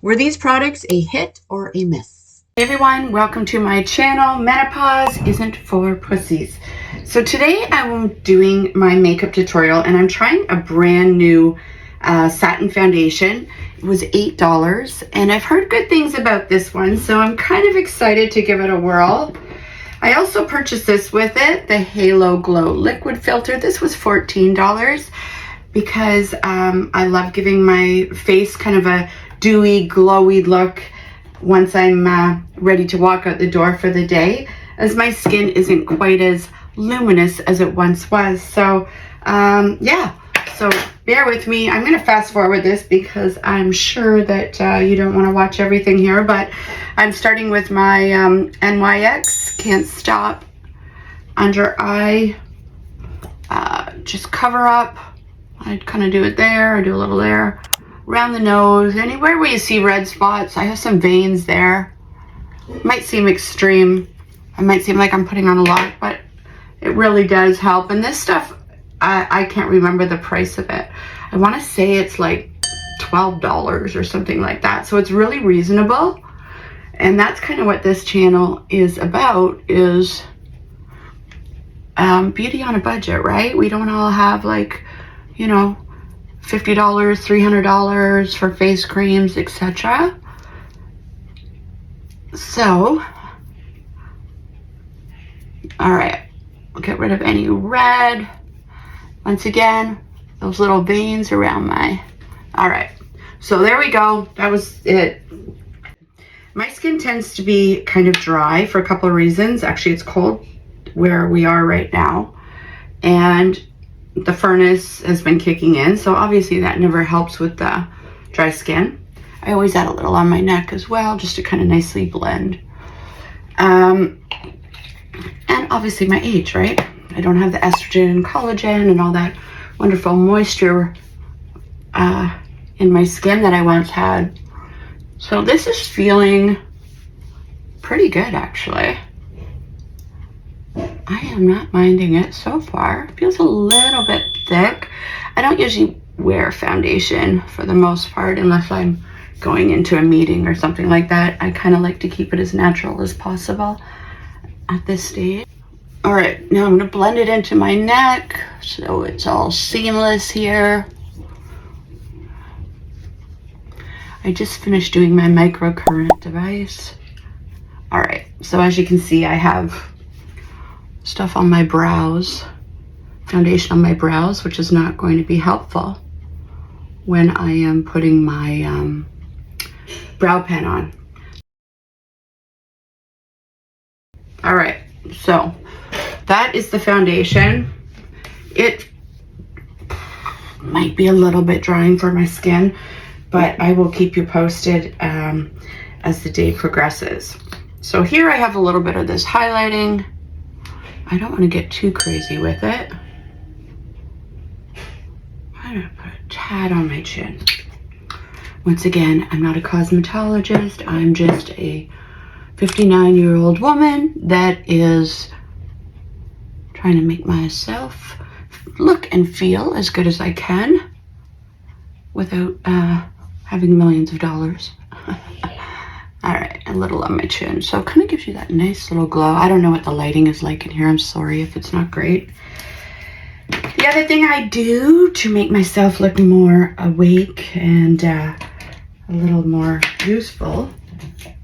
Were these products a hit or a miss? Hey everyone, welcome to my channel. Menopause isn't for pussies. So today I'm doing my makeup tutorial and I'm trying a brand new Satin foundation. It was $8 and I've heard good things about this one, so I'm kind of excited to give it a whirl. I also purchased this with it, the Halo Glow Liquid Filter. This was $14 because I love giving my face kind of a dewy, glowy look once I'm ready to walk out the door for the day, as my skin isn't quite as luminous as it once was. So yeah, so bear with me. I'm going to fast forward this because I'm sure that you don't want to watch everything here, but I'm starting with my NYX Can't Stop under eye, just cover up. I kind of do it there, I do a little there, around the nose, anywhere where you see red spots. I have some veins there. It might seem extreme. It might seem like I'm putting on a lot, but it really does help. And this stuff, I can't remember the price of it. I want to say it's like $12 or something like that. So it's really reasonable. And that's kind of what this channel is about, is beauty on a budget, right? We don't all have, like, you know, $50, $300 for face creams, etc. So, all right, I'll get rid of any red. Once again, those little veins around my, all right. So there we go, that was it. My skin tends to be kind of dry for a couple of reasons. Actually, it's cold where we are right now, and the furnace has been kicking in, so obviously that never helps with the dry skin. I always add a little on my neck as well, just to kind of nicely blend. And obviously my age, right? I don't have the estrogen and collagen and all that wonderful moisture in my skin that I once had. So this is feeling pretty good, actually. I am not minding it so far. It feels a little bit thick. I don't usually wear foundation for the most part unless I'm going into a meeting or something like that. I kind of like to keep it as natural as possible at this stage. All right, now I'm gonna blend it into my neck so it's all seamless here. I just finished doing my microcurrent device. All right, so as you can see, I have stuff on my brows, foundation on my brows, which is not going to be helpful when I am putting my brow pen on. All right, so that is the foundation. It might be a little bit drying for my skin, but I will keep you posted as the day progresses. So here I have a little bit of this highlighting. I don't want to get too crazy with it. I'm gonna put a tad on my chin. Once again, I'm not a cosmetologist. I'm just a 59-year-old woman that is trying to make myself look and feel as good as I can without having millions of dollars. All right, a little on my chin. So it kind of gives you that nice little glow. I don't know what the lighting is like in here. I'm sorry if it's not great. The other thing I do to make myself look more awake and a little more useful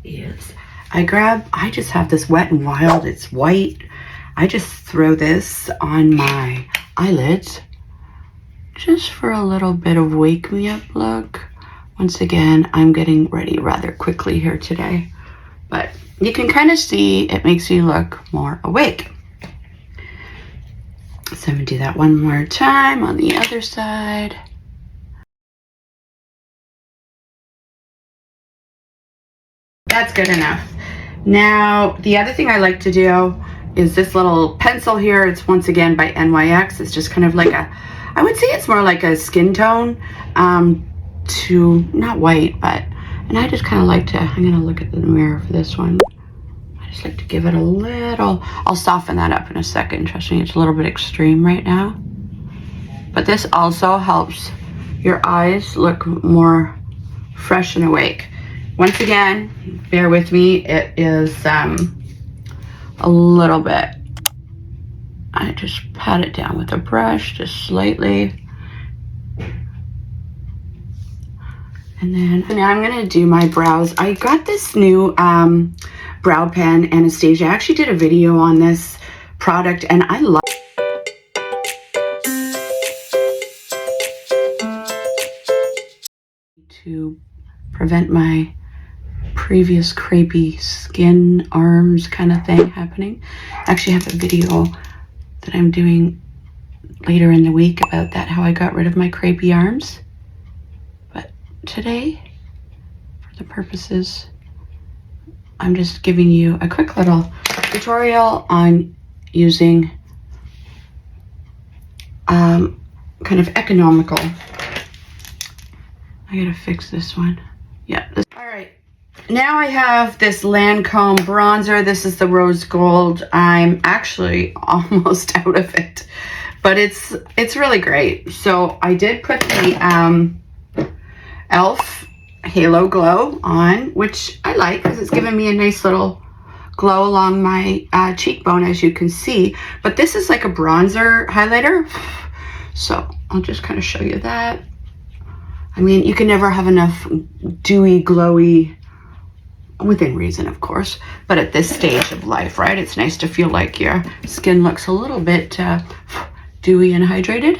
is I just have this Wet n Wild. It's white. I just throw this on my eyelids just for a little bit of wake me up look. Once again, I'm getting ready rather quickly here today, but you can kind of see it makes you look more awake. So I'm gonna do that one more time on the other side. That's good enough. Now, the other thing I like to do is this little pencil here. It's once again by NYX. It's just kind of like a, I would say it's more like a skin tone, to not white, but, and I just kind of like to, I'm gonna look at the mirror for this one. I just like to give it a little, I'll soften that up in a second. Trust me, it's a little bit extreme right now, but this also helps your eyes look more fresh and awake. once again, bear with me, it is a little bit. I just pat it down with a brush, just slightly. And then now I'm gonna do my brows. I got this new brow pen, Anastasia. I actually did a video on this product and I love to prevent my previous crepey skin arms kind of thing happening. I actually have a video that I'm doing later in the week about that, how I got rid of my crepey arms. But today, for the purposes, I'm just giving you a quick little tutorial on using kind of economical. I gotta fix this one. Yeah. All right. Now I have this Lancome bronzer. This is the rose gold. I'm actually almost out of it, but it's really great. So I did put the e.l.f. Halo Glow on, which I like because it's giving me a nice little glow along my cheekbone, as you can see. But this is like a bronzer highlighter. So I'll just kind of show you that. I mean, you can never have enough dewy, glowy, within reason, of course, but at this stage of life, right? It's nice to feel like your skin looks a little bit dewy and hydrated.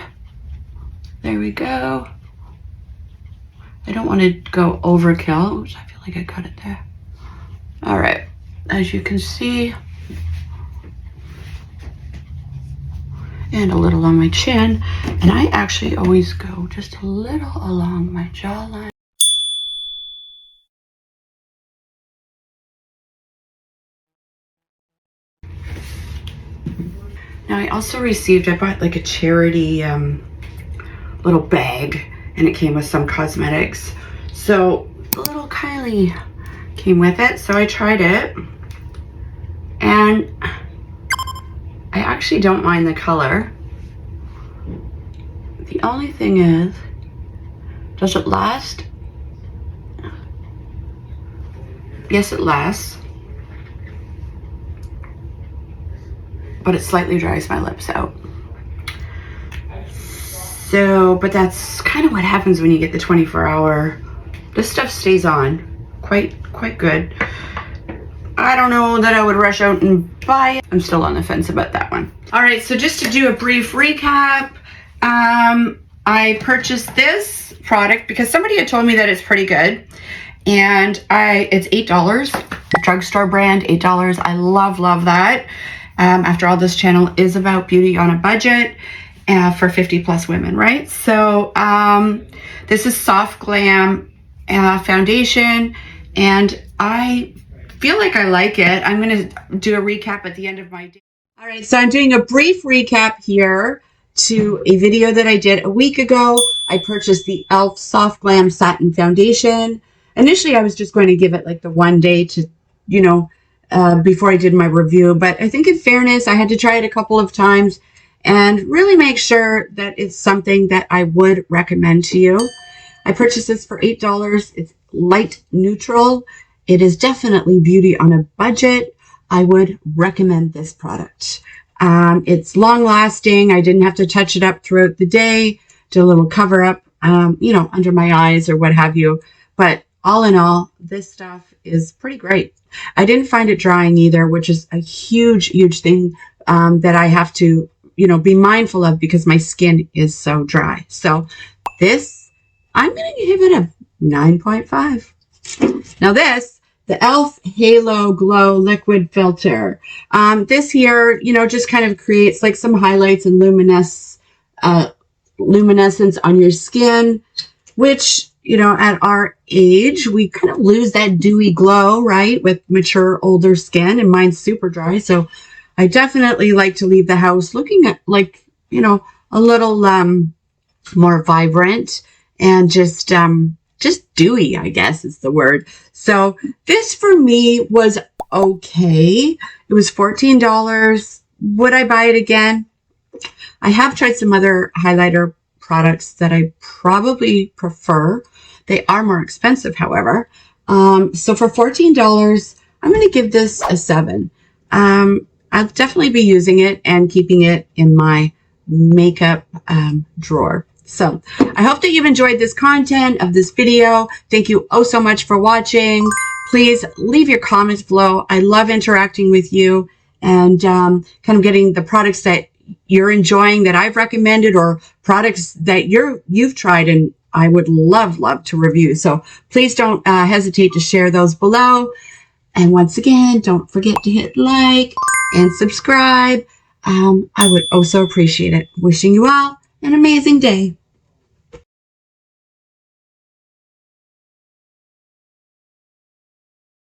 There we go. I don't want to go overkill. Oops, I feel like I got it there. All right, as you can see, and a little on my chin, and I actually always go just a little along my jawline. Now I also received, I bought like a charity little bag, and it came with some cosmetics. So the little Kylie came with it, so I tried it, and I actually don't mind the color. The only thing is, does it last? Yes, it lasts, but it slightly dries my lips out. So, but that's kind of what happens when you get the 24-hour. This stuff stays on quite good. I don't know that I would rush out and buy it. I'm still on the fence about that one. All right, so just to do a brief recap, I purchased this product because somebody had told me that it's pretty good, and it's $8, drugstore brand, $8. I love that. After all, this channel is about beauty on a budget for 50+ women, right? So this is Soft Glam Foundation, and I feel like I like it. I'm going to do a recap at the end of my day. All right, so I'm doing a brief recap here to a video that I did a week ago. I purchased the e.l.f. Soft Glam Satin Foundation. Initially, I was just going to give it like the one day to, you know, before I did my review. But I think in fairness, I had to try it a couple of times and really make sure that it's something that I would recommend to you. I purchased this for $8. It's light neutral. It is definitely beauty on a budget. I would recommend this product. It's long lasting. I didn't have to touch it up throughout the day. Do a little cover up, you know, under my eyes or what have you. But all in all, this stuff is pretty great. I didn't find it drying either, which is a huge thing that I have to, you know, be mindful of because my skin is so dry. So this, I'm going to give it a 9.5. Now this, the e.l.f. Halo Glow Liquid Filter. This here, you know, just kind of creates like some highlights and luminescence on your skin, which, you know, at our age, we kind of lose that dewy glow, right? With mature, older skin, and mine's super dry. So I definitely like to leave the house looking at like, you know, a little more vibrant and just dewy, I guess is the word. So this for me was okay. It was $14. Would I buy it again? I have tried some other highlighter products that I probably prefer. They are more expensive, however. So for $14, I'm going to give this a 7. I'll definitely be using it and keeping it in my makeup drawer. So I hope that you've enjoyed this content of this video. Thank you oh so much for watching. Please leave your comments below. I love interacting with you and kind of getting the products that you're enjoying that I've recommended, or products that you've tried and I would love to review. So please don't hesitate to share those below. And once again, don't forget to hit like and subscribe. I would also appreciate it. Wishing you all an amazing day.